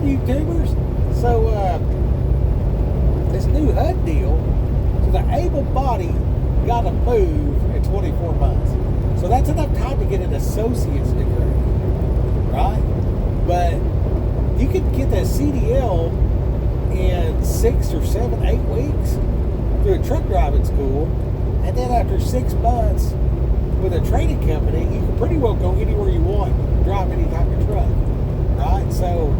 YouTubers? So, this new HUD deal, so the able-bodied got to move in 24 months. So that's enough time to get an associate's degree, right? But you could get that CDL in 6 or 7, 8 weeks through a truck driving school, and then after 6 months with a training company, you can pretty well go anywhere you want, drive any type of truck, right? So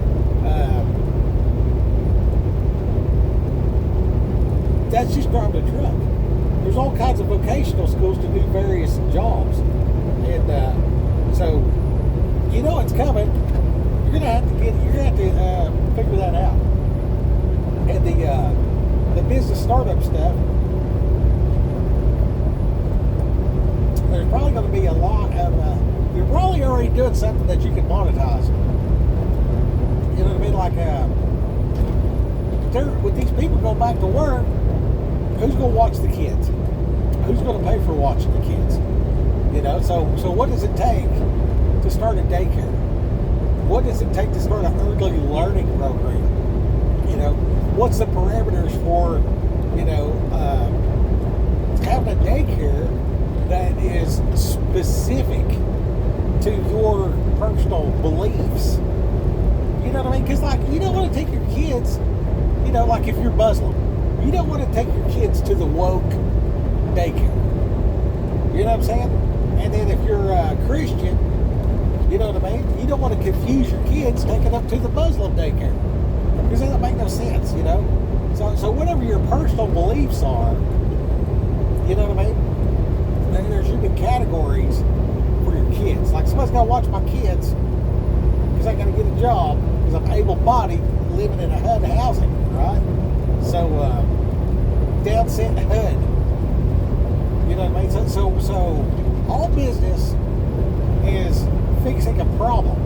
that's just driving a truck. There's all kinds of vocational schools to do various jobs, and so you know it's coming. You're gonna have to figure that out. And the business startup stuff, there's probably going to be a lot of you're probably already doing something that you can monetize. You know what I mean? Like with these people going back to work, who's going to watch the kids? Who's going to pay for watching the kids? You know, so what does it take to start a daycare? What does it take to start an early learning program? You know, what's the parameters for, you know, having a daycare that is specific to your personal beliefs? You know what I mean? Because, like, you don't want to take your kids, you know, like if you're Muslim, you don't want to take your kids to the woke daycare. You know what I'm saying? And then if you're a Christian, you know what I mean? You don't want to confuse your kids taking them to the Muslim daycare. Because that doesn't make no sense, you know? So whatever your personal beliefs are, you know what I mean? Then there should be categories for your kids. Like, somebody's got to watch my kids because I got to get a job because I'm able-bodied living in a HUD housing, right? So, downset HUD. You know what I mean? So all business is fixing a problem.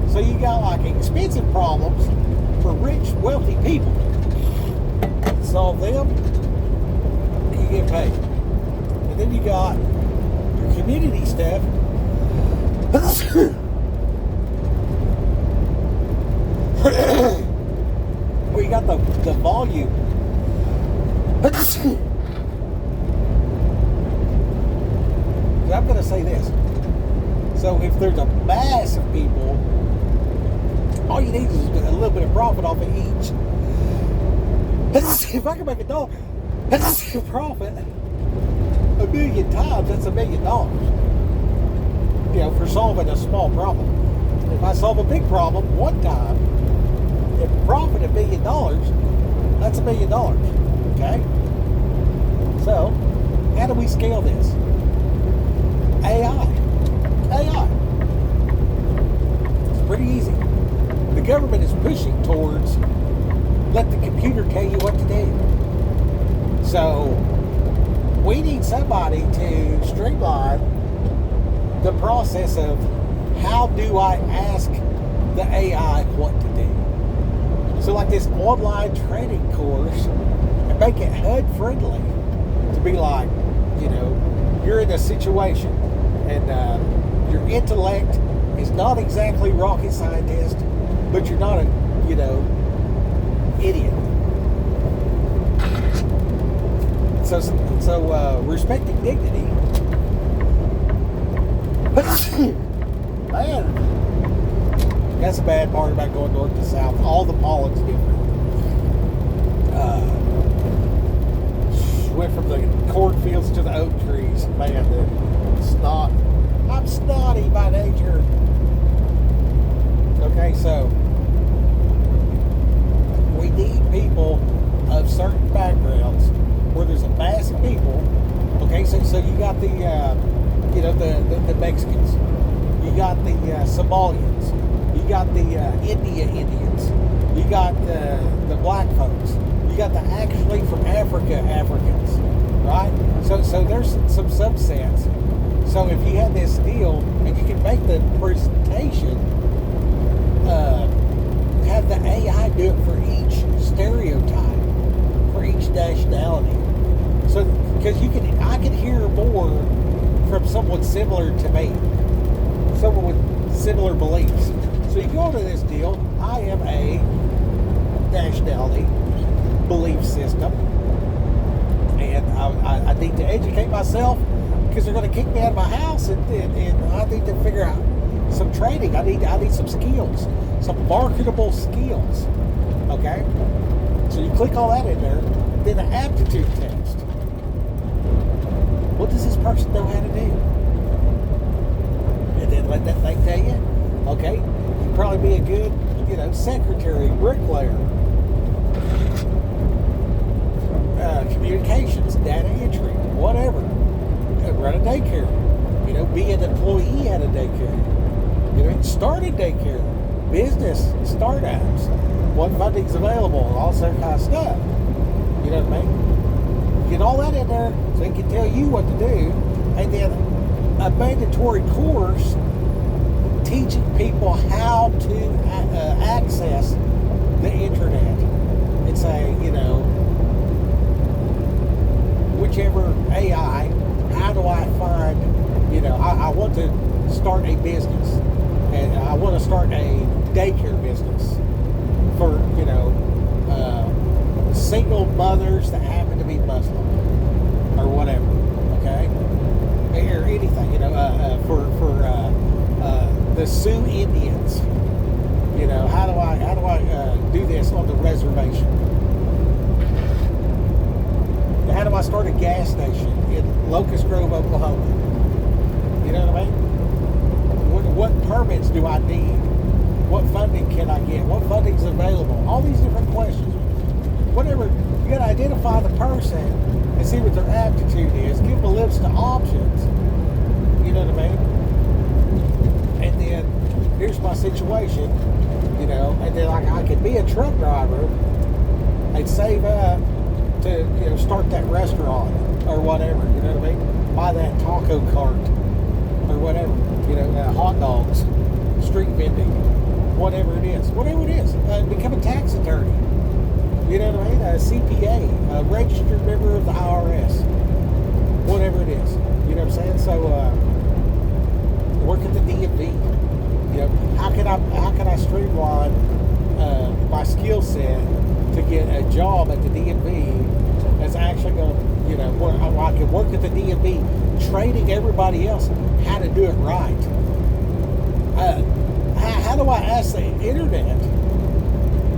So you got like expensive problems for rich, wealthy people. Solve them, you get paid. And then you got your community stuff. Where you got the volume. I'm going to say this. So if there's a mass of people, all you need is a little bit of profit off of each. If I can make a profit 1 million times, that's $1 million. You know, for solving a small problem. If I solve a big problem one time, and profit $1 million, that's $1 million. Okay? So, how do we scale this? AI. It's pretty easy. The government is pushing towards let the computer tell you what to do. So we need somebody to streamline the process of how do I ask the AI what to do. So like this online training course, and make it HUD friendly to be like, you know, you're in a situation and your intellect is not exactly rocket scientist, but you're not a, you know, idiot. So respecting dignity. Man, that's the bad part about going north to south. All the pollen's different. Went from the cornfields to the oak trees. Man, I'm snotty by nature. Okay, so we need people of certain backgrounds where there's a mass of people. Okay, so you got the you know, the Mexicans, you got the Somalians, you got the Indians, you got the black folks, you got the actually from Africa Africans, right? So there's some subsets. So if you had this deal and you can make the presentation, have the AI do it for each stereotype, for each nationality. So because I can hear more from someone similar to me, someone with similar beliefs. So you go to this deal. I am a nationality, belief system, and I need to educate myself because they're going to kick me out of my house, and I need to figure out some training. I need some skills, some marketable skills. Okay, so you click all that in there, then the aptitude test. What does this person know how to do? And then let that thing tell you, okay, you'd probably be a good, secretary, bricklayer, communications, data entry, whatever. Run a daycare, be an employee at a daycare, start a daycare, business startups, what funding's available, and all that kind of stuff. You know what I mean? Get all that in there so it can tell you what to do, and then a mandatory course teaching people how to access the internet. And say, whichever AI, how do I find, I want to start a business, and I want to start a daycare business for, single mothers that happen to be Muslim or whatever, okay? Or anything, for the Sioux Indians, how do I do this on the reservation? How do I start a gas station in Locust Grove, Oklahoma? You know what I mean? What permits do I need? What funding can I get? What funding's available? All these different questions. Whatever, you got to identify the person and see what their aptitude is. Give them a list of options. You know what I mean? And then here's my situation. And then I could be a truck driver and save up to start that restaurant or whatever. You know what I mean? Buy that taco cart or whatever. Hot dogs, street vending, whatever it is. Become a tax attorney. You know what I mean? A CPA, a registered member of the IRS, whatever it is. You know what I'm saying? So work at the DMV. How can I streamline my skill set to get a job at the DMV that's actually going to, where I can work at the DMV training everybody else how to do it right. How do I ask the internet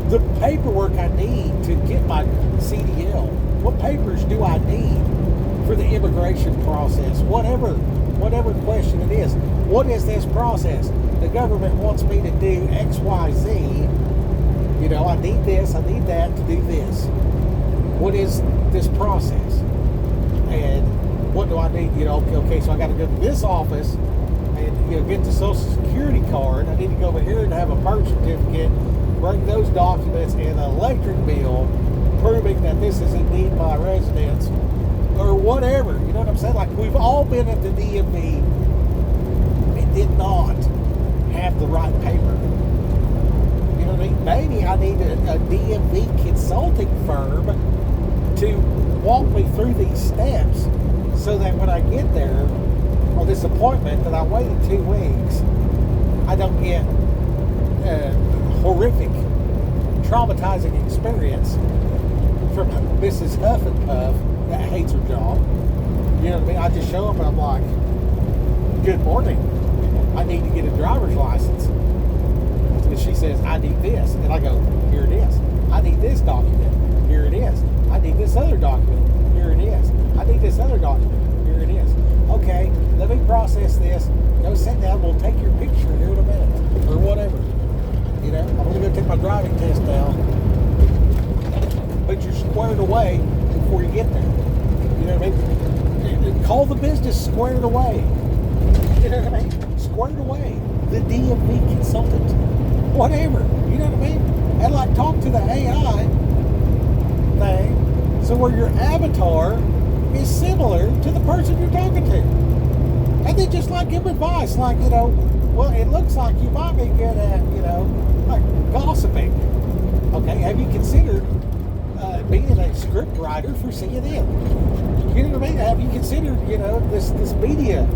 the paperwork I need to get my CDL? What papers do I need for the immigration process? Whatever question it is. What is this process? The government wants me to do X, Y, Z. I need this, I need that to do this. What is this process? And what do I need? Okay, so I got to go to this office and get the Social Security card. I need to go over here and have a birth certificate, bring those documents and an electric bill proving that this is indeed my residence or whatever. You know what I'm saying? Like, we've all been at the DMV and did not have the right paper. You know what I mean? Maybe I need a DMV consulting firm to walk me through these steps so that when I get there on this appointment that I waited 2 weeks, I don't get a horrific, traumatizing experience from Mrs. Huff and Puff that hates her job. You know what I mean? I just show up and I'm like, good morning. I need to get a driver's license. And she says, I need this. And I go, here it is. I need this document. Here it is. I need this other document. Here it is. I need this other document. Here it is. Okay, let me process this. Go sit down. We'll take your picture here in a minute. Or whatever. I'm going to go take my driving test now. But you're squared away before you get there. You know what I mean? Call the business squared away. You know what I mean? Squared away. The DMV consultant. Whatever. You know what I mean? And talk to the AI thing so where your avatar is similar to the person you're talking to. And then just give advice. Well, it looks like you might be good at, gossiping. Okay, have you considered being a script writer for CNN? You know what I mean? Have you considered, this media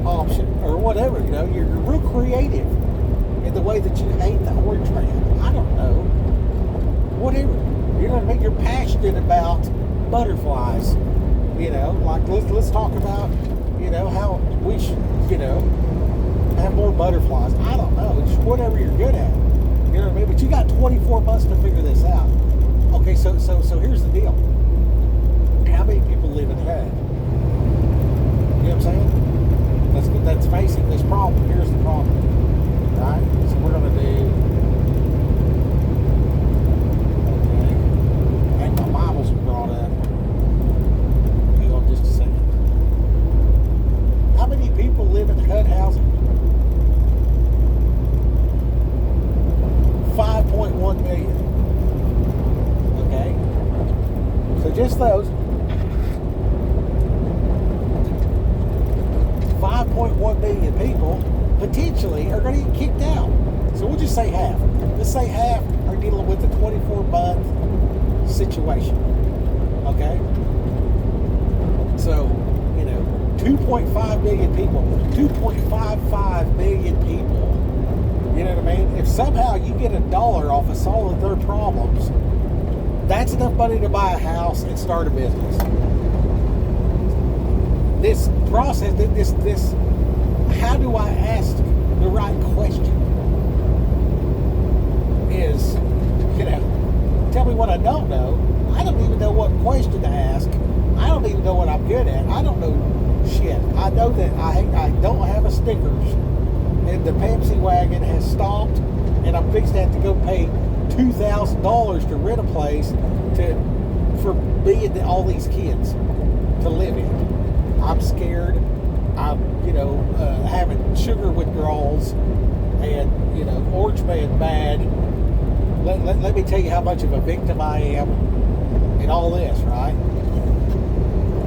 option or whatever? You're real creative in the way that you hate the orange man. I don't know. whatever. You know what I mean? You're passionate about butterflies. You know, like let's talk about, you know, how we should, you know, have more butterflies. I don't know. Just whatever you're good at. You know what I mean? But you got 24 months to figure this out. Okay, so here's the deal. How many people live in HUD? You know what I'm saying? That's facing this problem. Here's the problem. Right? So we're gonna do, okay. And my Bibles were brought up. Hang on just a second. How many people live in HUD housing? 5.1 million. Okay? So just those 5.1 million people potentially are going to get kicked out. So we'll just say half. Let's say half are dealing with the 24-month situation. Okay? So, you know, 2.5 million people, 2.55 million people. You know what I mean? If somehow you get $1 off of solving their problems, that's enough money to buy a house and start a business. This process, this, how do I ask the right question? Is, you know, tell me what I don't know. I don't even know what question to ask. I don't even know what I'm good at. I don't know shit. I know that I don't have a Snickers. And the Pepsi wagon has stopped, and I'm fixing to have to go pay $2,000 to rent a place for me and all these kids to live in. I'm scared. I'm, you know, having sugar withdrawals, and, you know, orange man bad. Let me tell you how much of a victim I am in all this, right?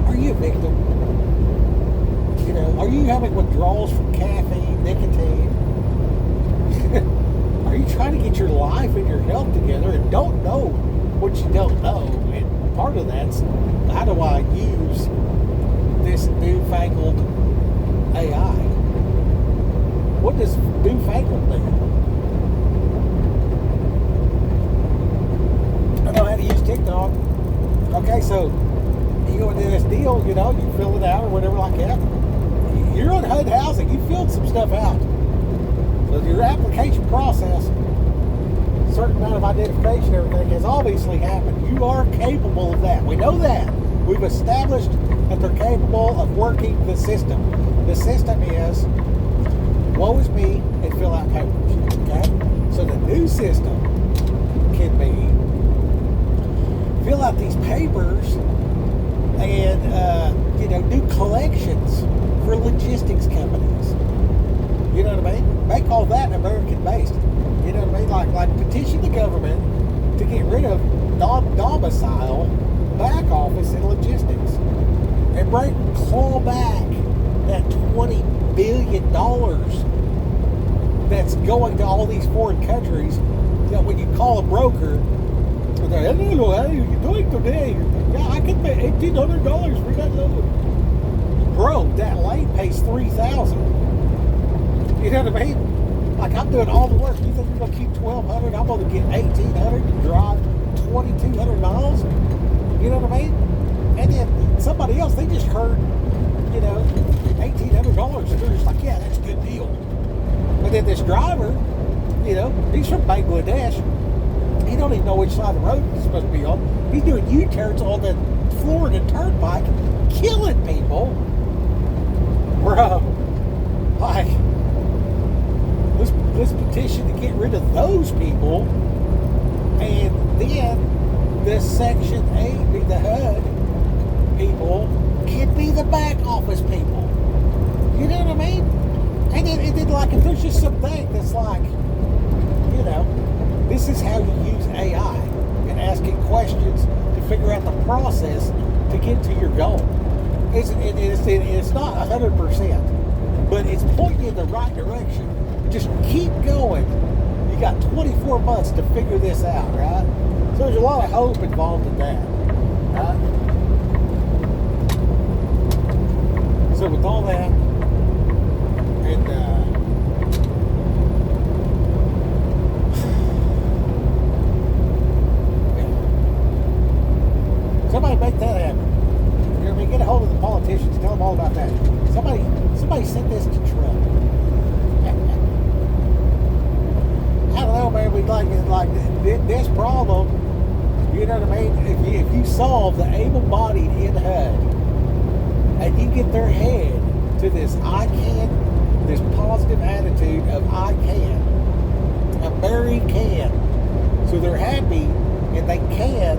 Are you a victim? You know, are you having withdrawals from caffeine, nicotine? Are you trying to get your life and your health together and don't know what you don't know? And part of that's, how do I use this newfangled AI? What does newfangled mean? I know how to use TikTok. Okay, so you go into this deal, you know, you fill it out or whatever like that. You're on HUD housing, you filled some stuff out. So your application process, a certain amount of identification, everything has obviously happened. You are capable of that. We know that. We've established that they're capable of working the system. The system is, woe is me, and fill out papers. Okay? So the new system can be, fill out these papers and, you know, do collections for logistics companies. You know what I mean? Make all that American-based. You know what I mean? Like petition the government to get rid of non-domicile back office and logistics, and claw back that $20 billion that's going to all these foreign countries. You know, when you call a broker, they're like, hello, how are you doing today? Yeah, I can pay $1,800 for that load. Bro, that lane pays $3,000. You know what I mean? Like, I'm doing all the work. You think you're going to keep $1,200? I'm going to get $1,800 to drive 2,200 miles? You know what I mean? And then somebody else, they just heard, you know, $1,800. And they're just like, yeah, that's a good deal. But then this driver, you know, he's from Bangladesh. He don't even know which side of the road he's supposed to be on. He's doing U-turns on the Florida Turnpike, killing people. Bro, like, let's petition to get rid of those people, and then the Section 8, be the HUD people, can be the back office people. You know what I mean? And then like, if there's just something that's like, you know, this is how you use AI and asking questions to figure out the process to get to your goal. It's not 100%, but it's pointing you in the right direction. Just keep going. You got 24 months to figure this out, right? So there's a lot of hope involved in that, right? So with all that, and mean, like this problem, you know what I mean? If you solve the able-bodied in HUD, and you get their head to this I can, this positive attitude of I can, Mary can, so they're happy and they can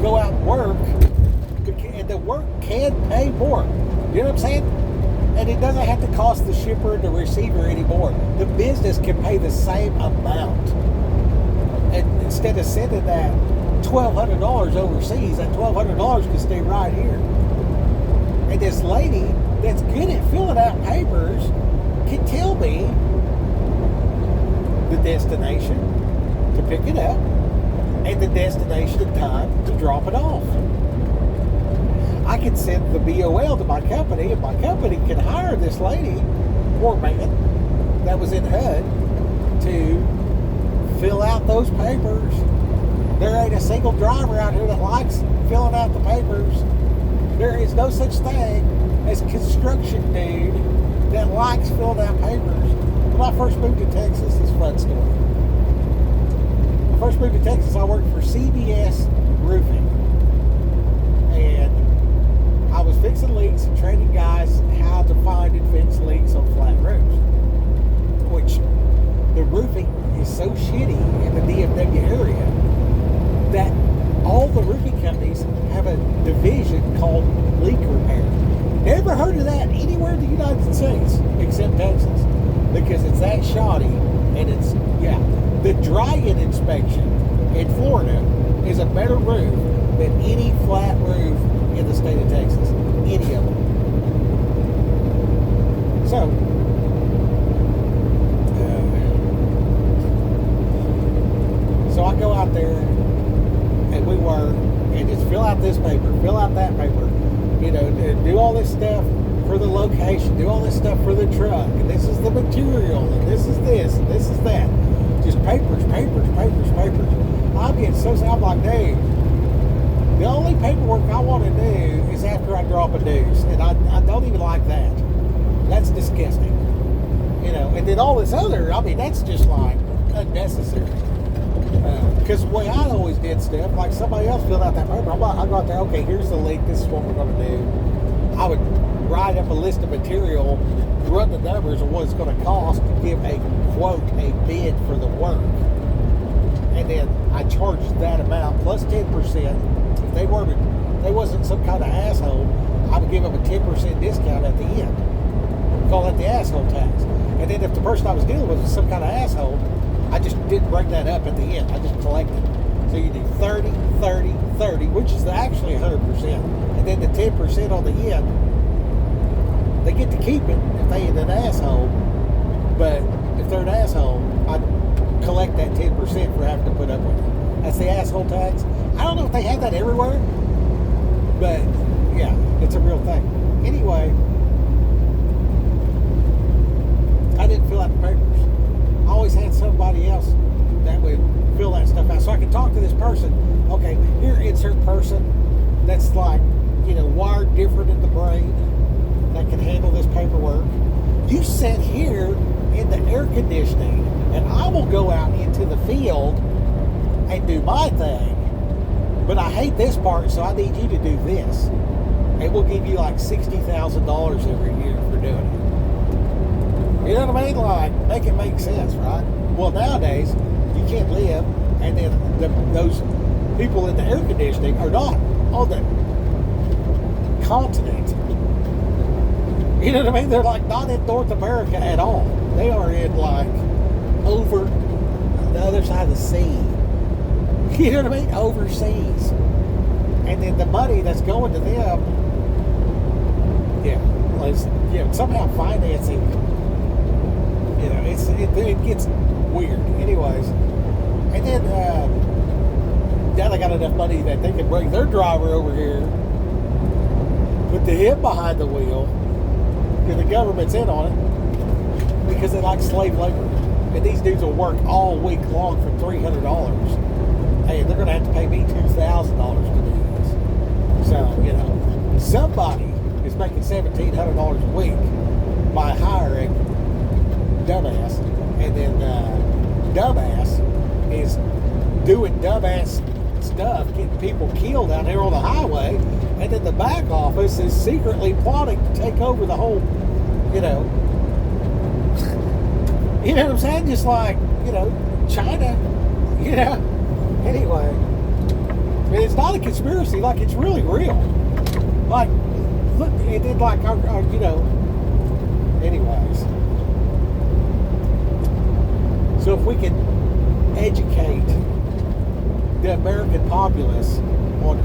go out and work, and the work can pay more. You know what I'm saying? And it doesn't have to cost the shipper and the receiver anymore. The business can pay the same amount. And instead of sending that $1,200 overseas, that $1,200 can stay right here. And this lady that's good at filling out papers can tell me the destination to pick it up and the destination and time to drop it off. I can send the BOL to my company, and my company can hire this lady or man that was in HUD to fill out those papers. There ain't a single driver out here that likes filling out the papers. There is no such thing as construction dude that likes filling out papers. When I first moved to Texas, this is a fun story. When I first moved to Texas, I worked for CBS Roofing. And I was fixing leaks and training guys how to find and fix leaks on flat roofs. Which, the roofing is so shitty in the DFW area that all the roofing companies have a division called leak repair. Never heard of that anywhere in the United States except Texas, because it's that shoddy. And it's, the dry-in inspection in Florida is a better roof than any flat roof in the state of Texas. Any of them. So I go out there and we work and just fill out this paper, fill out that paper, you know, do all this stuff for the location, do all this stuff for the truck, and this is the material, and this is this, and this is that. Just papers. I'm getting so sad. I'm like, dude, the only paperwork I want to do is after I drop a deuce, and I don't even like that. That's disgusting. You know, and then all this other, I mean, that's just like unnecessary. Because the way I always did stuff, like somebody else filled out that paper, I go out there, okay, here's the leak, this is what we're going to do. I would write up a list of material, run the numbers of what it's going to cost to give a quote, a bid for the work. And then I charged that amount plus 10%. If they wasn't some kind of asshole, I would give them a 10% discount at the end. Call that the asshole tax. And then if the person I was dealing with was some kind of asshole, I just didn't bring that up at the end. I just collected. So you do 30, 30, 30, which is actually 100%. And then the 10% on the end, they get to keep it if they ain't an asshole. But if they're an asshole, I collect that 10% for having to put up with it. That's the asshole tax. I don't know if they have that everywhere, but yeah, it's a real thing. Anyway, I didn't fill out the papers. I always had somebody else that would fill that stuff out. So I could talk to this person. Okay, here, insert person that's like, you know, wired different in the brain that can handle this paperwork. You sit here in the air conditioning and I will go out into the field and do my thing. But I hate this part, so I need you to do this. And we'll give you like $60,000 every year for doing it. You know what I mean? Like, make it make sense, right? Well, nowadays, you can't live, and then those people in the air conditioning are not on the continent. You know what I mean? They're like not in North America at all. They are in like over the other side of the sea. You know what I mean? Overseas. And then the money that's going to them, somehow financing, you know, it gets weird. Anyways, and then now they got enough money that they can bring their driver over here, put him behind the wheel, because the government's in on it, because they like slave labor. And these dudes will work all week long for $300. Hey, they're going to have to pay me $2,000 to do this. So, you know, somebody is making $1,700 a week by hiring dumbass, and then dumbass is doing dumbass stuff, getting people killed out there on the highway, and then the back office is secretly plotting to take over the whole, you know what I'm saying? Just like, China, Anyway, I mean, it's not a conspiracy, like, it's really real. Like, look, it did like our anyways. So if we can educate the American populace on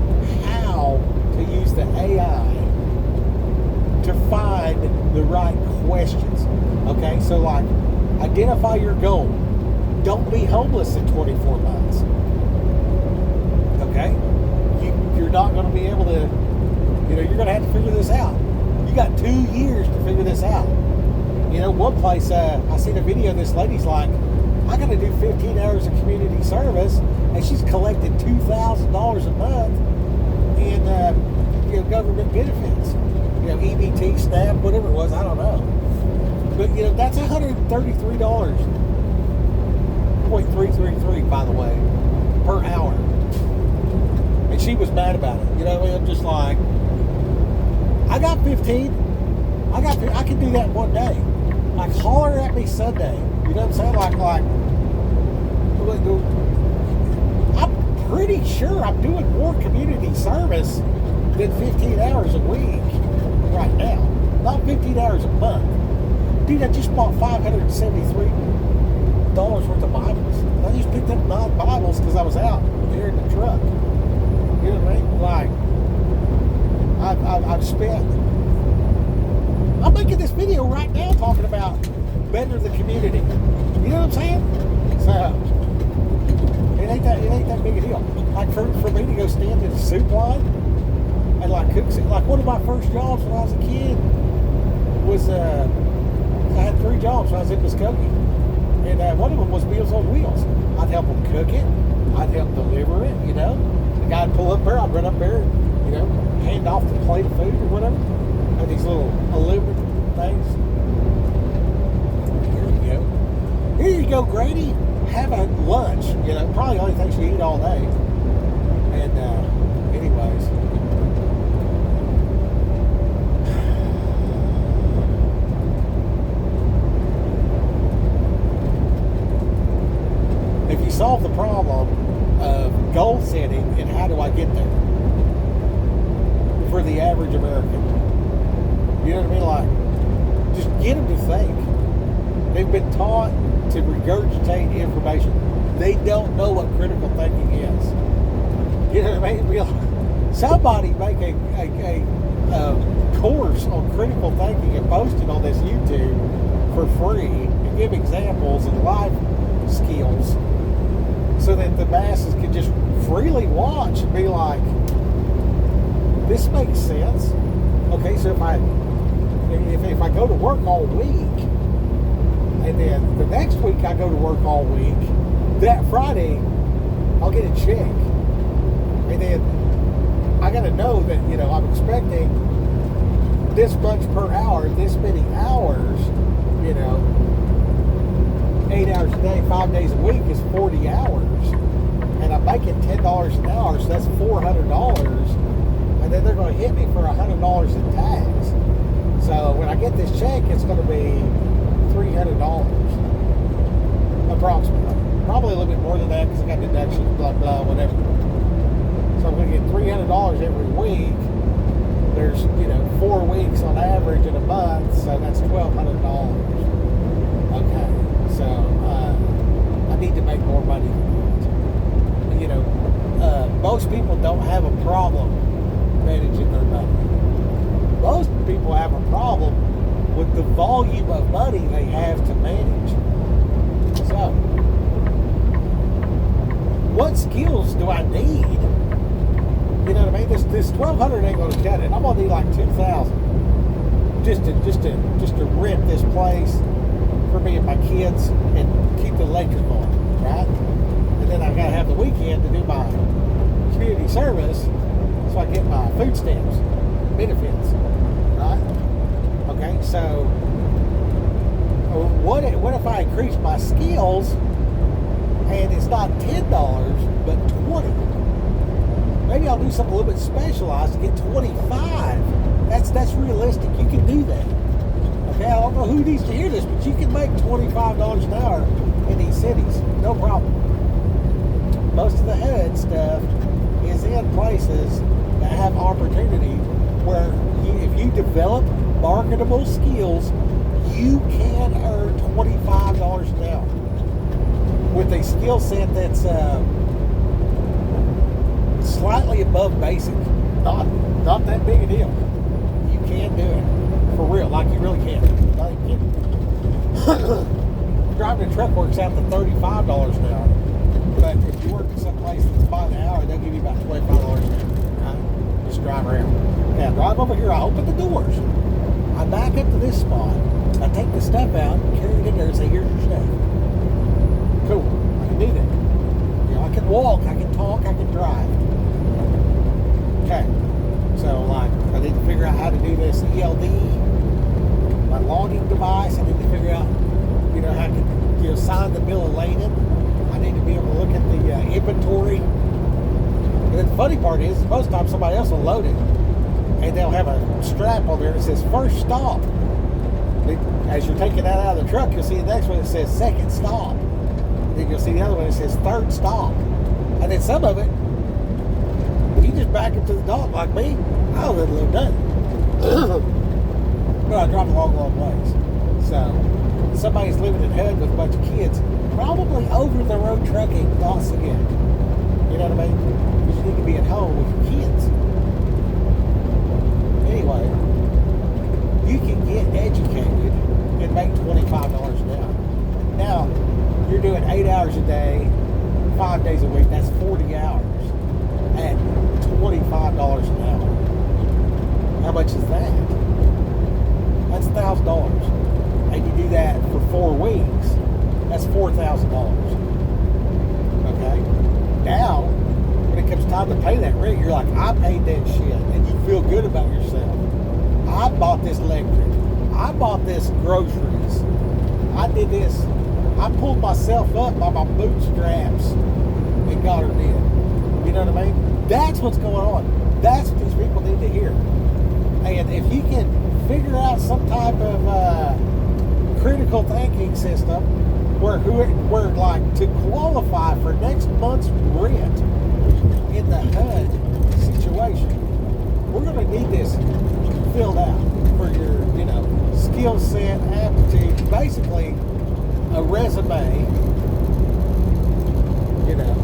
how to use the AI to find the right questions. Okay, so like, identify your goal. Don't be homeless in 24 months. Okay? You're not going to be able to, you're going to have to figure this out. You got 2 years to figure this out. One place, I seen a video, this lady's like, I got to do 15 hours of community service, and she's collected $2,000 a month in, government benefits. EBT, SNAP, whatever it was, I don't know. But, that's $133, .333, by the way, per hour. And she was mad about it. I'm just like, I got 15. I can do that one day. Like, holler at me Sunday. You know what I'm saying? Like, I'm pretty sure I'm doing more community service than 15 hours a week right now. Not 15 hours a month. Dude, I just bought $573 worth of Bibles. I just picked up 9 Bibles because I was out there in the truck. You know what I mean? Like, I've spent. I'm making this video right now talking about better the community. You know what I'm saying? So it ain't that big a deal. Like for me to go stand in a soup line and like cook soup. Like one of my first jobs when I was a kid was I had 3 jobs when I was in Muskogee. And one of them was Meals on Wheels. I'd help them cook it. I'd help deliver it, The guy'd pull up there, I'd run up there, hand off the plate of food or whatever. And these little aluminum things. Here you go, Grady. Have a lunch. Probably the only thing she eat all day. And anyways. If you solve the problem of goal setting and how do I get there for the average American, you know what I mean? Like, just get them to think. They've been taught to regurgitate information. They don't know what critical thinking is. You know what I mean? Somebody make a course on critical thinking and post it on this YouTube for free and give examples and life skills so that the masses can just freely watch and be like, this makes sense. Okay, so if I go to work all week, and then the next week I go to work all week, that Friday I'll get a check. And then I gotta know that, I'm expecting this much per hour, this many hours, 8 hours a day, 5 days a week is 40 hours. And I'm making $10 an hour, so that's $400. And then they're gonna hit me for $100 in tax. So when I get this check, it's gonna be $300 approximately. Probably a little bit more than that because I got deductions, blah blah, whatever. So I'm gonna get $300 every week. There's 4 weeks on average in a month, so that's $1,200. Okay, so I need to make more money than that. Most people don't have a problem managing their money. Most people have a problem with the volume of money they have to manage. So, what skills do I need? You know what I mean? This $1,200 ain't gonna cut it. I'm gonna need like $2,000 just to rent this place for me and my kids and keep the electric on, right? And then I gotta have the weekend to do my community service, so I get my food stamps, benefits, right? Okay, so what if I increase my skills and it's not $10, but $20. Maybe I'll do something a little bit specialized to get $25. That's realistic. You can do that. Okay, I don't know who needs to hear this, but you can make $25 an hour in these cities, no problem. Most of the HUD stuff is in places that have opportunity where if you develop marketable skills, you can earn $25 an hour with a skill set that's slightly above basic. Not that big a deal. You can do it for real, like you really can. Not even kidding. Driving a truck works out to $35 an hour, but if you work in some place that's by the hour, they'll give you about $25 an hour. Right? Just drive around. Now drive over here. I open the doors. I back up to this spot. I take the stuff out, carry it in there, and say, "Here's your stuff." Cool. I can do that. You know, I can walk, I can talk, I can drive. Okay. So, like, I need to figure out how to do this ELD, my logging device. I need to figure out, you know, how to sign the bill of lading. I need to be able to look at the inventory. And then the funny part is, most times somebody else will load it, and they'll have a strap on there that says "first stop." As you're taking that out of the truck, you'll see the next one that says "second stop." And then you'll see the other one that says "third stop." And then some of it, if you just back up to the dock like me, I would have done it. But I drive a long ways. So, somebody's living in HUD with a bunch of kids, probably over-the-road trucking costs again. You know what I mean? Because you need to be at home with your kids. Anyway, you can get educated and make $25 an hour. Now, you're doing 8 hours a day, 5 days a week. That's 40 hours at $25 an hour. How much is that? That's $1,000. And you do that for 4 weeks. That's $4,000. Okay? Now, when it comes time to pay that rent, you're like, I paid that shit. And you feel good about yourself. I bought this electric. I bought this groceries. I did this. I pulled myself up by my bootstraps and got her in. You know what I mean? That's what's going on. That's what these people need to hear. And if you can figure out some type of critical thinking system where like to qualify for next month's rent in the HUD situation, we're going to need this filled out for your, you know, skill set, aptitude, basically a resume, you know,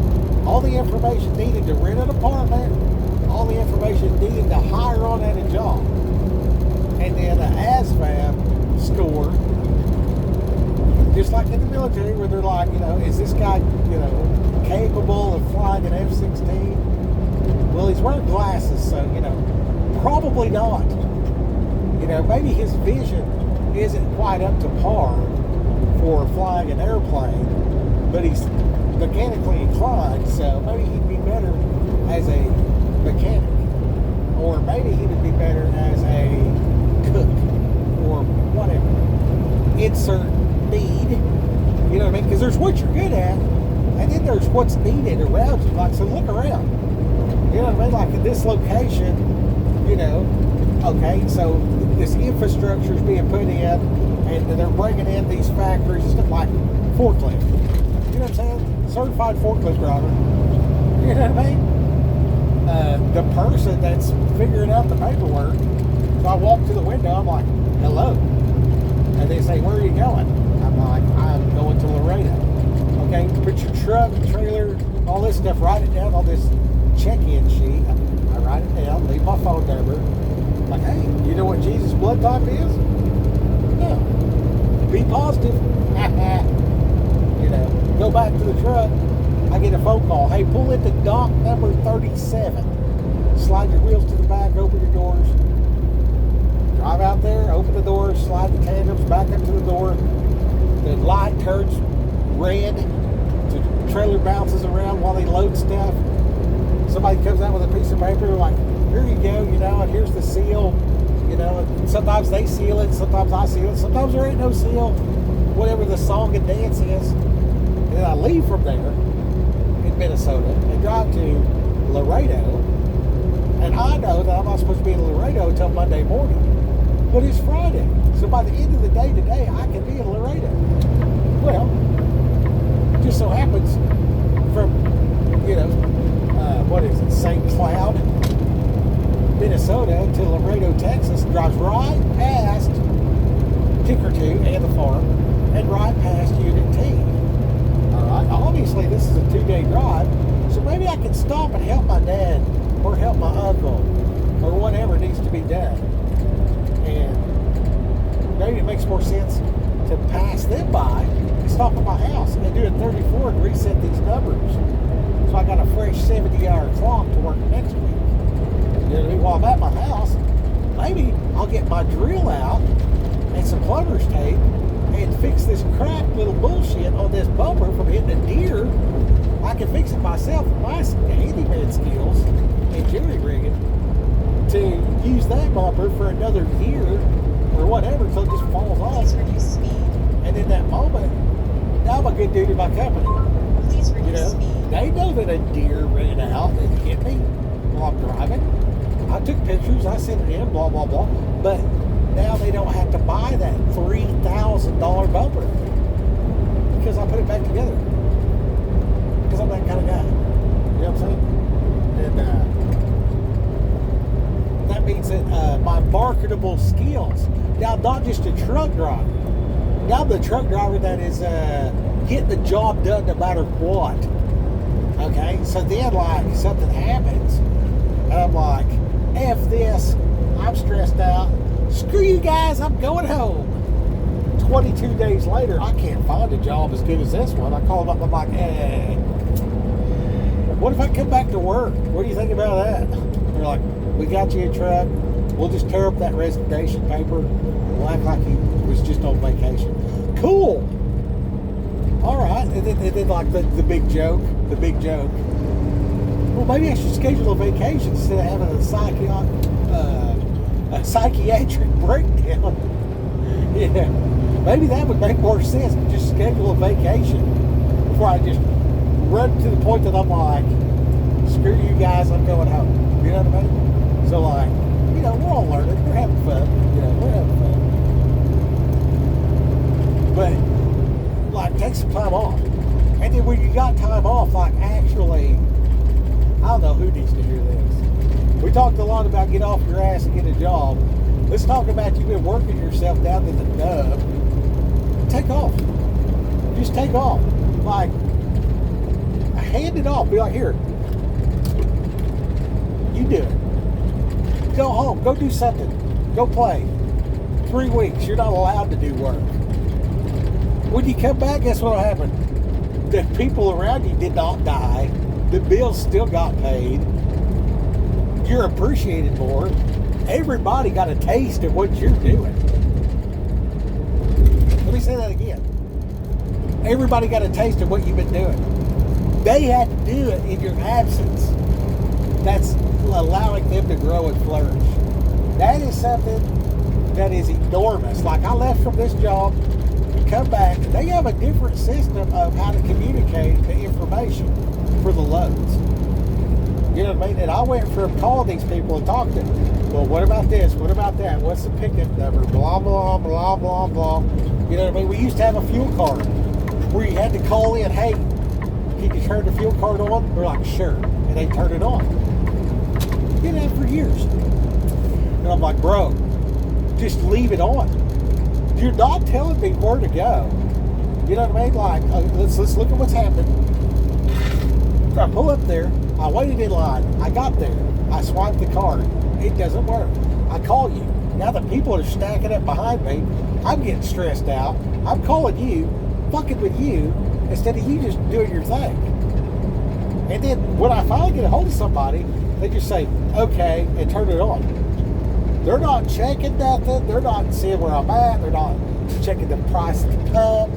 all the information needed to rent an apartment, all the information needed to hire on at a job, and then an ASVAB score, just like in the military where they're like, you know, is this guy, you know, capable of flying an F-16? Well, he's wearing glasses, so, you know, probably not. You know, maybe his vision isn't quite up to par for flying an airplane, but he's mechanically inclined, so maybe he'd be better as a mechanic, or maybe he would be better as a cook, or whatever. Insert need, you know what I mean? Because there's what you're good at, and then there's what's needed around you. Like, so look around. You know what I mean? Like in this location, you know, okay, so this infrastructure is being put in, and they're bringing in these factories and stuff like forklift. You know what I'm saying? Certified forklift driver. You know what I mean? The person that's figuring out the paperwork. So I walk to the window. I'm like, "Hello," and they say, "Where are you going?" I'm like, "I'm going to Laredo." Okay, put your truck, trailer, all this stuff. Write it down on this check-in sheet. I write it down. Leave my phone number. Like, hey, you know what Jesus' blood type is? No. Be positive. You know, go back to the truck. I get a phone call. Hey, pull into dock number 37. Slide your wheels to the back, open your doors. Drive out there, open the doors, slide the tandems back up to the door. The light turns red. The trailer bounces around while they load stuff. Somebody comes out with a piece of paper, like, here you go, you know, and here's the seal. You know, and sometimes they seal it, sometimes I seal it, sometimes there ain't no seal. Whatever the song and dance is. And then I leave leave from there in Minnesota and drive to Laredo, and I know that I'm not supposed to be in Laredo until Monday morning, but it's Friday, so by the end of the day today, I can be in Laredo. Well, just so happens from, what is it, St. Cloud, Minnesota to Laredo, Texas, drives right past Ticker 2 and the farm, and right past Unit T. Alright, obviously this is a 2-day drive, so maybe I can stop and help my dad, or help my uncle, or whatever needs to be done. And maybe it makes more sense to pass them by and stop at my house and do a 34 and reset these numbers. So I got a fresh 70-hour clock to work next week. While I'm at my house, maybe I'll get my drill out and some plumber's tape and fix this crap little bullshit on this bumper from hitting a deer. I can fix it myself with my handyman skills and jury rigging to use that bumper for another year or whatever until it just falls off. Please reduce speed. And in that moment, now I'm a good dude in my company. Please reduce speed. They know that a deer ran out and hit me while I'm driving. I took pictures, I sent it in, blah, blah, blah. But now they don't have to buy that $3,000 bumper because I put it back together. Because I'm that kind of guy. You know what I'm saying? And that means that my marketable skills, now not just a truck driver, now the truck driver that is getting the job done no matter what. Okay? So then, like, something happens, and I'm like, F this, I'm stressed out. Screw you guys, I'm going home. 22 days later, I can't find a job as good as this one. I call them up, I'm like, hey, what if I come back to work? What do you think about that? They're like, we got you a truck. We'll just tear up that resignation paper. We'll act like he was just on vacation. Cool. All right. And then like the big joke. Well, maybe I should schedule a vacation instead of having a psychiatric breakdown. Yeah. Maybe that would make more sense to just schedule a vacation before I just run to the point that I'm like, screw you guys, I'm going home. You know what I mean? So like, we're all learning, we're having fun. We're having fun. But like, take some time off. And then when you got time off, like actually, I don't know who needs to hear this. We talked a lot about get off your ass and get a job. Let's talk about you've been working yourself down to the nub. Take off. Just take off. Like, hand it off. Be like, here. You do it. Go home. Go do something. Go play. 3 weeks. You're not allowed to do work. When you come back, guess what'll happen? The people around you did not die. The bills still got paid. You're appreciated more. Everybody got a taste of what you're doing. Let me say that again. Everybody got a taste of what you've been doing. They had to do it in your absence. That's allowing them to grow and flourish. That is something that is enormous. Like, I left from this job and come back. They have a different system of how to communicate the information for the loads. You know what I mean? And I went from calling these people and talking to them. Well, what about this? What about that? What's the pickup number? Blah, blah, blah, blah, blah. You know what I mean? We used to have a fuel card where you had to call in, hey, can you turn the fuel card on? They're like, sure. And they turn it on. Did that for years. And I'm like, bro, just leave it on. You're not telling me where to go. You know what I mean? Like, let's look at what's happened. So I pull up there. I waited in line. I got there. I swiped the card. It doesn't work. I call you. Now the people are stacking up behind me. I'm getting stressed out. I'm calling you, fucking with you, instead of you just doing your thing. And then when I finally get a hold of somebody, they just say, okay, and turn it on. They're not checking nothing. They're not seeing where I'm at. They're not checking the price of the pump.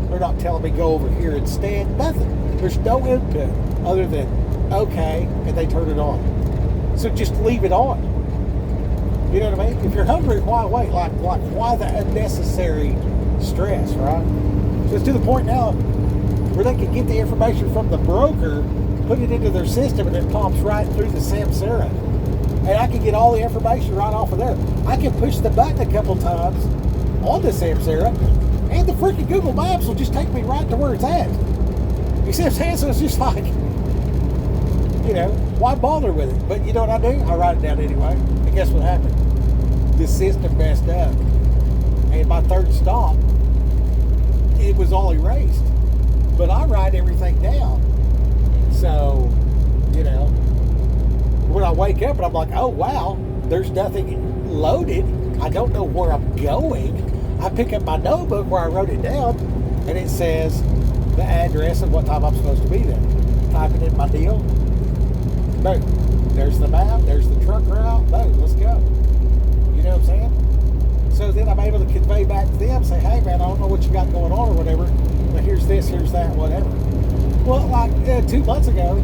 They're not telling me go over here and stand. Nothing. There's no input other than, okay, and they turn it on. So just leave it on. You know what I mean? If you're hungry, why wait? Like why the unnecessary stress, right? So it's to the point now, where they can get the information from the broker, put it into their system, and it pops right through the Samsara. And I can get all the information right off of there. I can push the button a couple times on the Samsara, and the freaking Google Maps will just take me right to where it's at. You see what I'm saying? So it's just like, why bother with it? But you know what I do? I write it down anyway. And guess what happened? The system messed up. And my third stop, it was all erased. But I write everything down. So, when I wake up and I'm like, oh wow, there's nothing loaded. I don't know where I'm going. I pick up my notebook where I wrote it down, and it says the address and what time I'm supposed to be there. Type it in my deal. Boom. There's the map. There's the truck route. Boom. Let's go. You know what I'm saying? So then I'm able to convey back to them, say, hey man, I don't know what you got going on or whatever, but here's this, here's that, whatever. Well, like 2 months ago,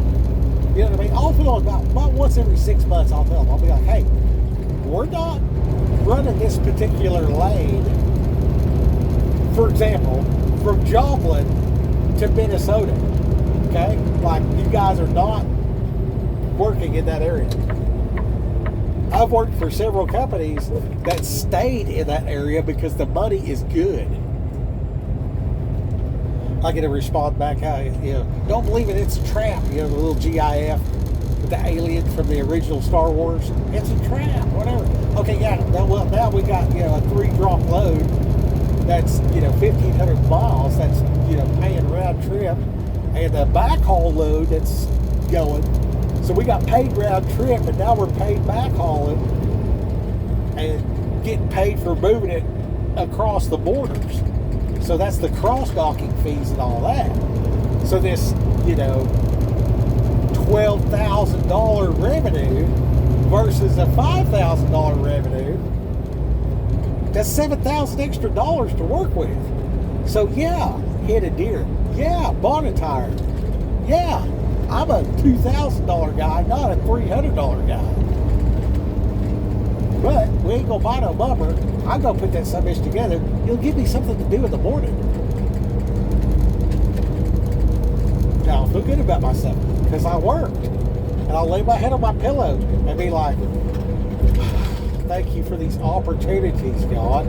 you know what I mean? Off and on, about once every 6 months, I'll tell them, I'll be like, hey, we're not running this particular lane, for example, from Joplin to Minnesota, okay? Like, you guys are not working in that area. I've worked for several companies that stayed in that area because the money is good. I get a response back, don't believe it, it's a trap. The little GIF with the alien from the original Star Wars. It's a trap, whatever. Okay, yeah, well, now we got, a 3-drop load that's, 1,500 miles, that's, paying round trip, and the backhaul load that's going. So we got paid round trip, and now we're paid backhauling and getting paid for moving it across the borders. So that's the cross-docking fees and all that. So this, $12,000 revenue versus a $5,000 revenue, that's $7,000 extra dollars to work with. So yeah, hit a deer. Yeah, bought a tire. Yeah, I'm a $2,000 guy, not a $300 guy. But we ain't gonna buy no bumper. I'm gonna put that subbitch together. It'll give me something to do in the morning. Now I feel good about myself because I worked, and I'll lay my head on my pillow and be like, "Thank you for these opportunities, God,"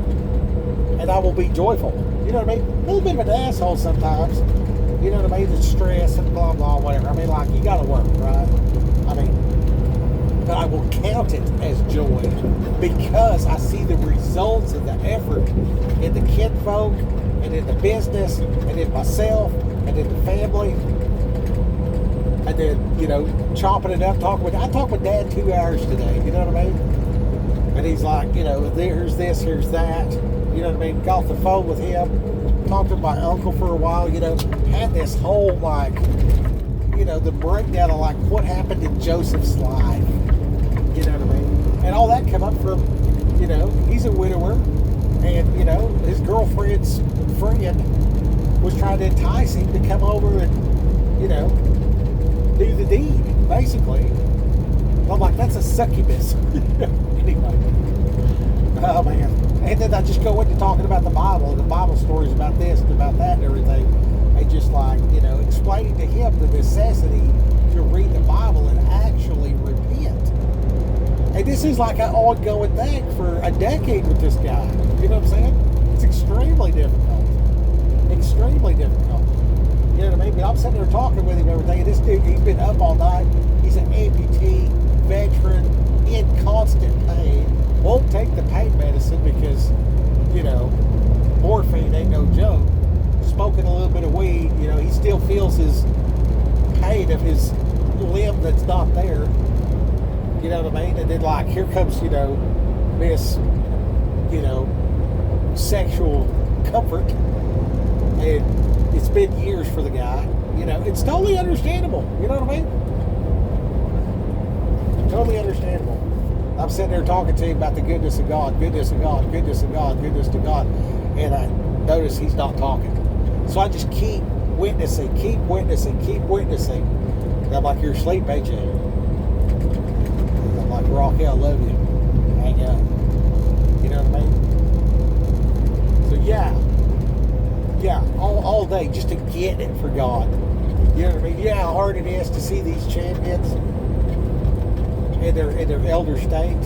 and I will be joyful. You know what I mean? A little bit of an asshole sometimes. You know what I mean? The stress and blah blah whatever. I mean, like, you gotta work, right? I mean. But I will count it as joy because I see the results of the effort in the kinfolk and in the business and in myself and in the family. And then, chopping it up, I talked with Dad 2 hours today, you know what I mean? And he's like, here's this, here's that. You know what I mean? Got off the phone with him, talked to my uncle for a while, had this whole, the breakdown of, what happened in Joseph's life. You know what I mean? And all that come up from, he's a widower, and, his girlfriend's friend was trying to entice him to come over and, do the deed, basically. And I'm like, that's a succubus. Anyway. Oh, man. And then I just go into talking about the Bible, and the Bible stories about this and about that and everything. And just explaining to him the necessity to read the Bible and actually repent. And this is like an ongoing thing for a decade with this guy. You know what I'm saying? It's extremely difficult. Extremely difficult. You know what I mean? But I'm sitting there talking with him and everything, and this dude, he's been up all night. He's an amputee, veteran, in constant pain. Won't take the pain medicine because, morphine ain't no joke. Smoking a little bit of weed, he still feels his pain of his limb that's not there. You know what I mean? And then, here comes, this, sexual comfort. And it's been years for the guy. It's totally understandable. You know what I mean? Totally understandable. I'm sitting there talking to him about the goodness of God, goodness of God, goodness of God, goodness of God. And I notice he's not talking. So I just keep witnessing, keep witnessing, keep witnessing. And I'm like, you're asleep, AJ. I'm like, Rocky, I love you. Hang up. You know what I mean? So yeah, Yeah, all day just to get it for God. You know what I mean? Yeah, how hard it is to see these champions in their elder state.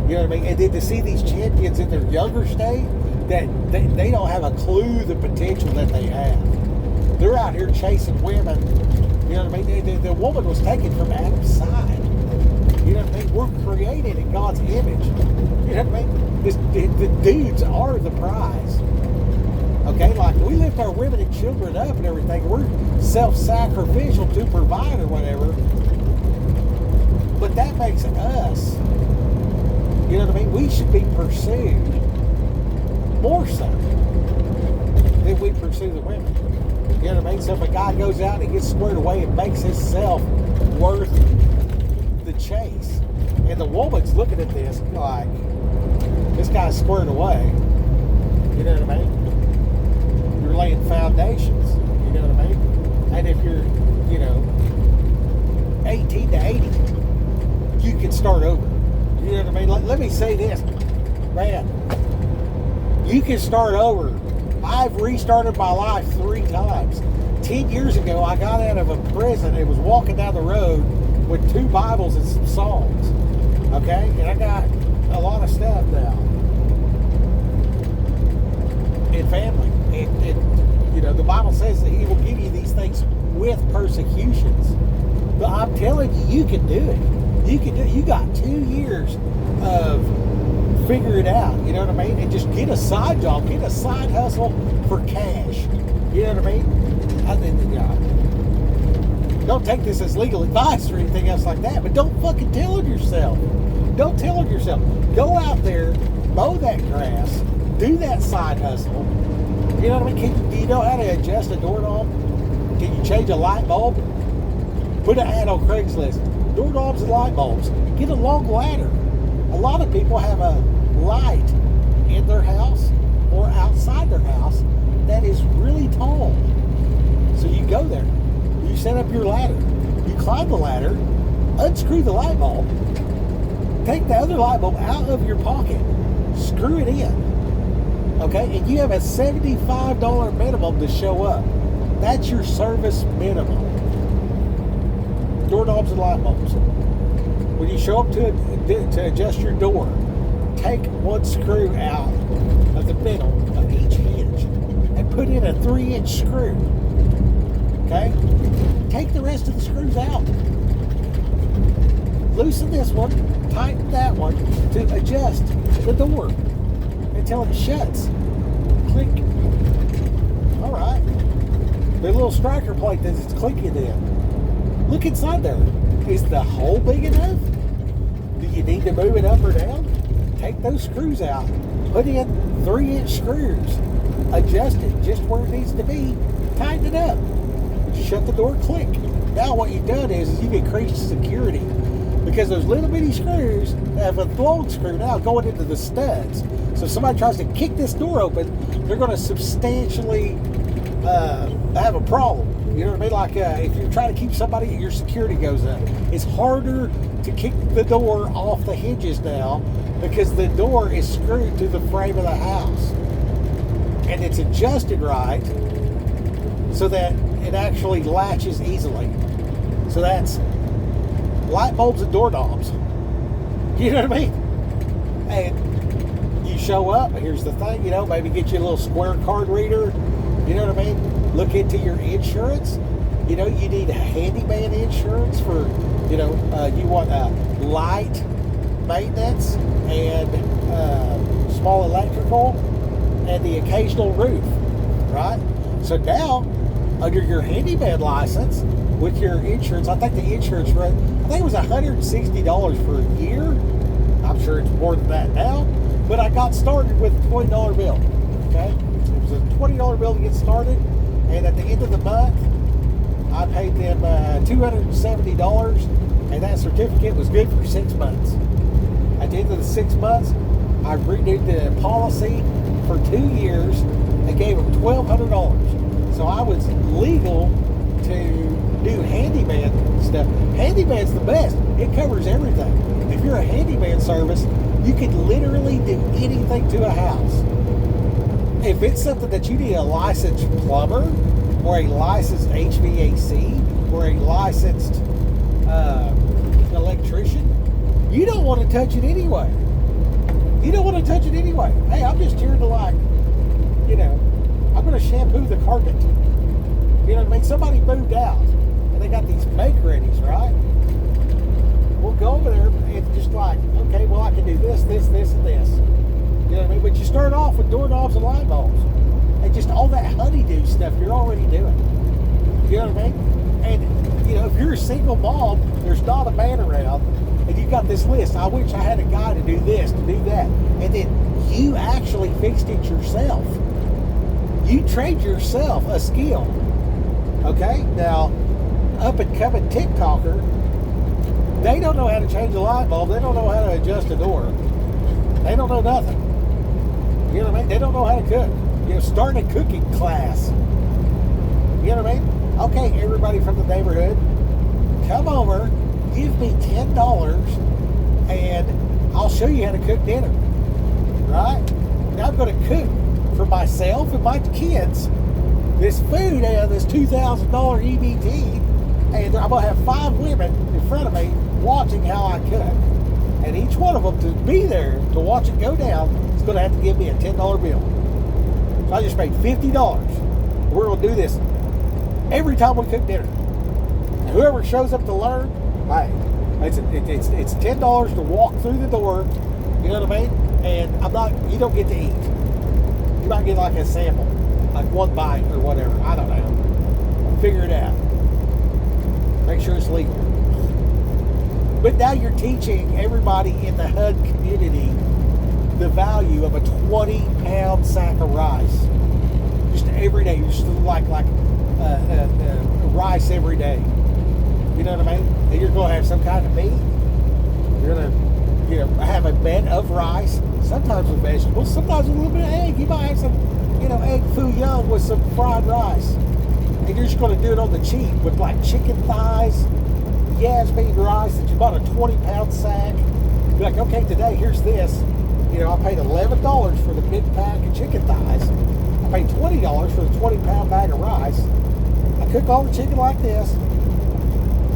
You know what I mean? And then to see these champions in their younger state, that they don't have a clue the potential that they have. They're out here chasing women. You know what I mean? The woman was taken from Adam's side. You know what I mean? We're created in God's image. You know what I mean? The dudes are the prize. Okay, like we lift our women and children up and everything. We're self-sacrificial to provide or whatever. But that makes us, you know what I mean? We should be pursued more so than we pursue the women. You know what I mean? So if a guy goes out and gets squared away and makes himself worth the chase, and the woman's looking at this like, this guy's squared away. You know what I mean? You're laying foundations. You know what I mean? And if you're, 18 to 80, you can start over. You know what I mean? Let me say this, man. You can start over. I've restarted my life 3 times. 10 years ago, I got out of a prison and was walking down the road with 2 Bibles and some Psalms. Okay? And I got a lot of stuff now. In family. And the Bible says that He will give you these things with persecutions. But I'm telling you, you can do it. You can do it. You got 2 years of figure it out, you know what I mean? And just get a side job, get a side hustle for cash. You know what I mean? Don't take this as legal advice or anything else like that, but don't fucking tell on yourself. Don't tell on yourself. Go out there, mow that grass, do that side hustle. You know what I mean? Do you know how to adjust a doorknob? Can you change a light bulb? Put an ad on Craigslist. Doorknobs and light bulbs. Get a long ladder. A lot of people have a light in their house or outside their house that is really tall. So you go there, you set up your ladder, you climb the ladder, unscrew the light bulb, take the other light bulb out of your pocket, screw it in, okay? And you have a $75 minimum to show up. That's your service minimum. Doorknobs and light bulbs. When you show up to adjust your door, take one screw out of the middle of each hinge and put in a 3-inch screw. Okay? Take the rest of the screws out. Loosen this one, tighten that one to adjust the door until it shuts. Click. All right. The little striker plate that it's clicking in. Look inside there. Is the hole big enough? Do you need to move it up or down? Take those screws out. Put in 3-inch screws. Adjust it just where it needs to be. Tighten it up. Shut the door, click. Now what you've done is you've increased security. Because those little bitty screws have a long screw now going into the studs. So if somebody tries to kick this door open, they're going to substantially have a problem. You know what I mean? Like if you're trying to keep somebody, your security goes up. It's harder to kick the door off the hinges now because the door is screwed to the frame of the house. And it's adjusted right so that it actually latches easily. So that's light bulbs and doorknobs. You know what I mean? And you show up, here's the thing, maybe get you a little Square card reader. You know what I mean? Look into your insurance. You need a handyman insurance for, you want light maintenance and small electrical and the occasional roof, right? So now, under your handyman license with your insurance, I think the insurance rate, I think it was $160 for a year. I'm sure it's more than that now, but I got started with a $20 bill, okay? It was a $20 bill to get started. And at the end of the month, I paid them $270, and that certificate was good for 6 months. At the end of the 6 months, I renewed the policy for 2 years and gave them $1,200. So I was legal to do handyman stuff. Handyman's the best. It covers everything. If you're a handyman service, you can literally do anything to a house. if it's something that you need a licensed plumber or a licensed HVAC or a licensed electrician, you don't want to touch it anyway. You don't want to touch it anyway. Hey, I'm just here to I'm going to shampoo the carpet. You know what I mean? Somebody moved out and they got these make-readies, right? We'll go over there and just okay, well, I can do this, this, this, and this. You know what I mean? But you start off with doorknobs and light bulbs. And just all that honeydew stuff you're already doing. You know what I mean? And, if you're a single mom, there's not a man around, and you've got this list. I wish I had a guy to do this, to do that. And then you actually fixed it yourself. You trained yourself a skill. Okay? Now, up and coming TikToker, they don't know how to change a light bulb. They don't know how to adjust a door. They don't know nothing. You know what I mean? They don't know how to cook. Start a cooking class. You know what I mean? Okay, everybody from the neighborhood, come over, give me $10, and I'll show you how to cook dinner. Right? Now I'm going to cook for myself and my kids this food out of this $2,000 EBT, and I'm going to have 5 women in front of me watching how I cook. And each one of them, to be there to watch it go down, is going to have to give me a $10 bill. So I just made $50. We're going to do this every time we cook dinner. And whoever shows up to learn, hey, it's $10 to walk through the door. You know what I mean? And you don't get to eat. You might get like a sample, like one bite or whatever. I don't know. Figure it out. Make sure it's legal. But now you're teaching everybody in the HUD community the value of a 20-pound sack of rice. Just every day. You're just like rice every day. You know what I mean? And you're going to have some kind of meat. You're going to, have a bed of rice. Sometimes with vegetables. Sometimes with a little bit of egg. You might have some, egg foo young with some fried rice. And you're just going to do it on the cheap with like chicken thighs, Yasmin rice that you bought a 20-pound sack. Be like, okay, today here's this. I paid $11 for the big pack of chicken thighs. I paid $20 for the 20-pound bag of rice. I cook all the chicken like this.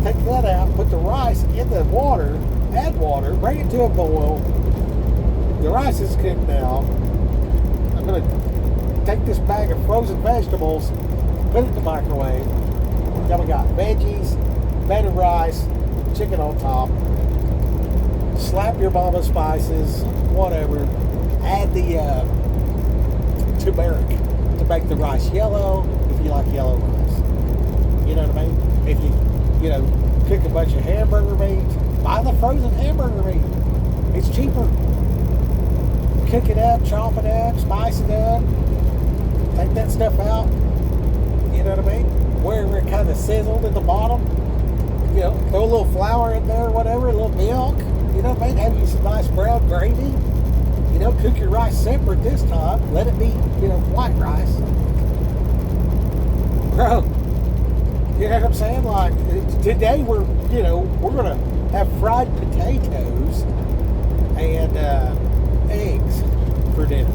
Take that out, put the rice in the water, add water, bring it to a boil. The rice is cooked now. I'm going to take this bag of frozen vegetables, put it in the microwave. Then we got veggies, bed of rice, chicken on top. Slap your mama spices, whatever. Add the turmeric to make the rice yellow, if you like yellow rice. You know what I mean? If you cook a bunch of hamburger meat, buy the frozen hamburger meat. It's cheaper. Cook it up, chop it up, spice it up. Take that stuff out. You know what I mean? Where it kind of sizzled at the bottom. Throw a little flour in there, whatever, a little milk. You know what I mean? Have you some nice brown gravy. Cook your rice separate this time. Let it be, white rice. Bro, you know what I'm saying? Like, today we're going to have fried potatoes and eggs for dinner.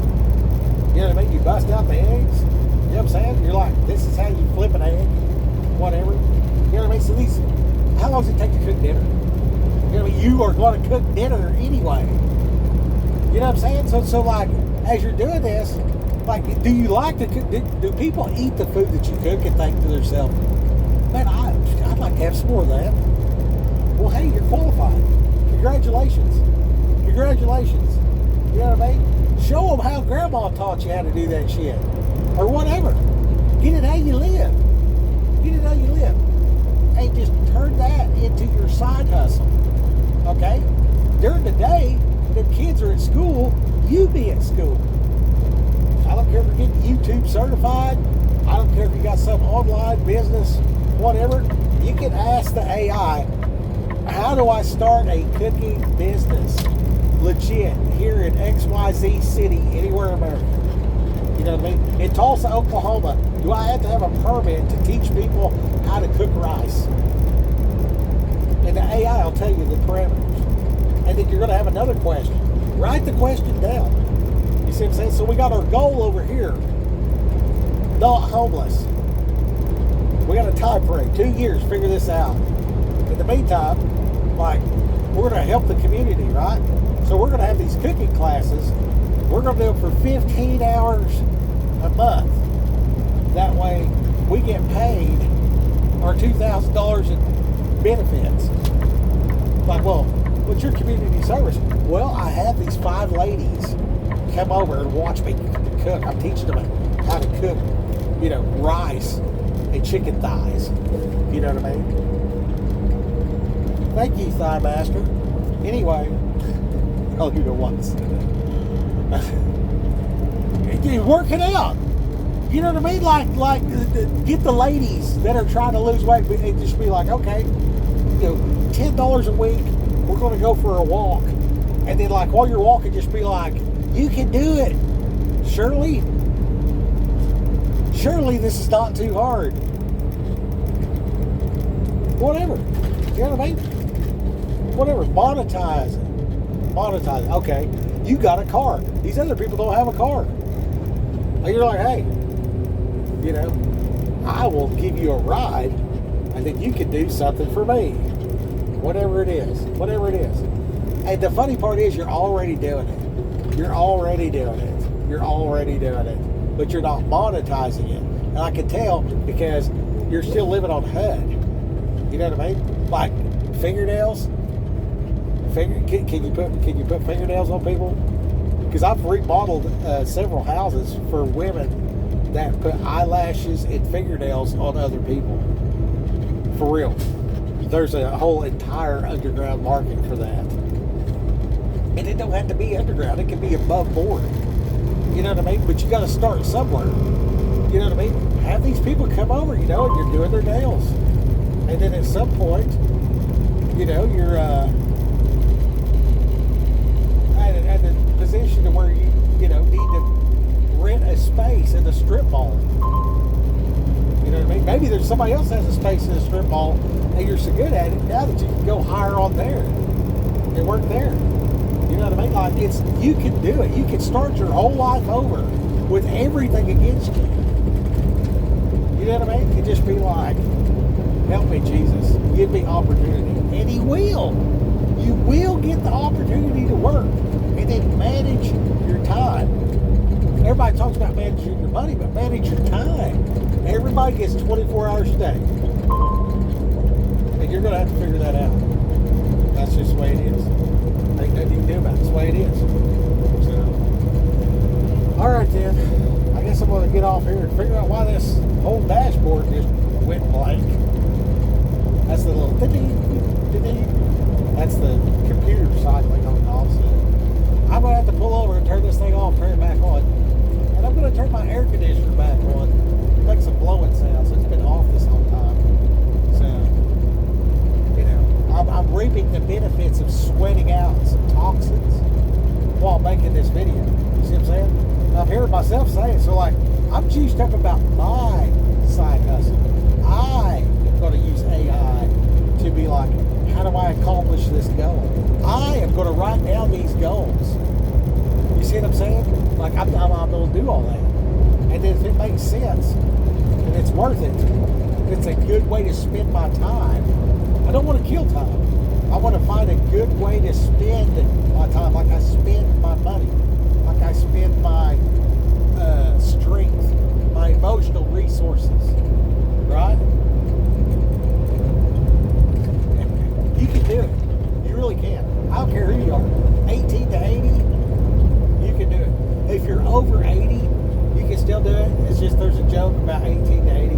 You know what I mean? You bust out the eggs. You know what I'm saying? You're like, this is how you flip an egg. Whatever. You know what I mean? So how long does it take to cook dinner? You know what I mean? You are going to cook dinner anyway. You know what I'm saying? So like, as you're doing this, like, do you like to cook? Do people eat the food that you cook and think to themselves, man, I'd like to have some more of that? Well, hey, you're qualified. Congratulations. Congratulations. You know what I mean? Show them how grandma taught you how to do that shit. Or whatever. Get it how you live. Get it how you live. Hey, just turn that into your side hustle. Okay? During the day, the kids are at school, you be at school. I don't care if you're getting YouTube certified. I don't care if you got some online business, whatever. You can ask the AI, how do I start a cooking business? Legit, here in XYZ city, anywhere in America. You know what I mean? In Tulsa, Oklahoma, do I have to have a permit to teach people how to cook rice? And the AI will tell you the parameters. And then you're going to have another question. Write the question down. You see what I'm saying? So we got our goal over here. Not homeless. We got a time frame, 2 years, figure this out. In the meantime, like, we're going to help the community, right? So we're going to have these cooking classes. We're going to do them for 15 hours a month. That way, we get paid our $2,000 in benefits. Like, well, what's your community service? Well, I have these 5 ladies come over and watch me cook. I'm teaching them how to cook, rice and chicken thighs. You know what I mean? Thank you, Thigh Master. Anyway, oh, you know what? You're working out. You know what I mean? Like, get the ladies that are trying to lose weight and just be like, okay, $10 a week, we're going to go for a walk. And then, like, while you're walking, just be like, you can do it. Surely this is not too hard. Whatever. You know what I mean? Whatever. Monetize it. Okay, you got a car. These other people don't have a car. And you're like, hey, I will give you a ride, and then you can do something for me. Whatever it is. And the funny part is you're already doing it. But you're not monetizing it. And I can tell because you're still living on HUD. You know what I mean? Like fingernails. Can you put fingernails on people? Because I've remodeled several houses for women that put eyelashes and fingernails on other people. For real. There's a whole entire underground market for that. And it don't have to be underground. It can be above board. You know what I mean? But you got to start somewhere. You know what I mean? Have these people come over, and you're doing their nails. And then at some point, you're at the position to where you need to rent a space in the strip mall. You know what I mean? Maybe there's somebody else has a space in the strip mall, and you're so good at it now that you can go hire on there and work there. You know what I mean? Like, you can do it. You can start your whole life over with everything against you. You know what I mean? You just be like, help me, Jesus. Give me opportunity. And He will. You will get the opportunity to work. And then manage your time. Everybody talks about managing your money, but manage your time. Everybody gets 24 hours a day. And you're going to have to figure that out. That's just the way it is. Ain't nothing you can do about it. That's the way it is. So, all right then. I guess I'm going to get off here and figure out why this whole dashboard just went blank. That's the little that's the computer cycling on and off. So I'm going to have to pull over and turn this thing off, turn it back on. And I'm going to turn my air conditioner back on. Make some blowing sounds. It's been off this whole time. So, I'm reaping the benefits of sweating out some toxins while making this video. You see what I'm saying? I'm hearing myself say it. So, like, I'm juiced up about my side hustle. I am going to use AI to be like, how do I accomplish this goal? I am going to write down these goals. You see what I'm saying? Like, I'm going to do all that. And then if it makes sense and it's worth it, it's a good way to spend my time. I don't want to kill time. I want to find a good way to spend my time, like I spend my money, like I spend my strength, my emotional resources, right? You can do it. You really can. I don't care who you are. 18 to 80, you can do it. If you're over 80, you can still do it. It's just there's a joke about 18 to 80.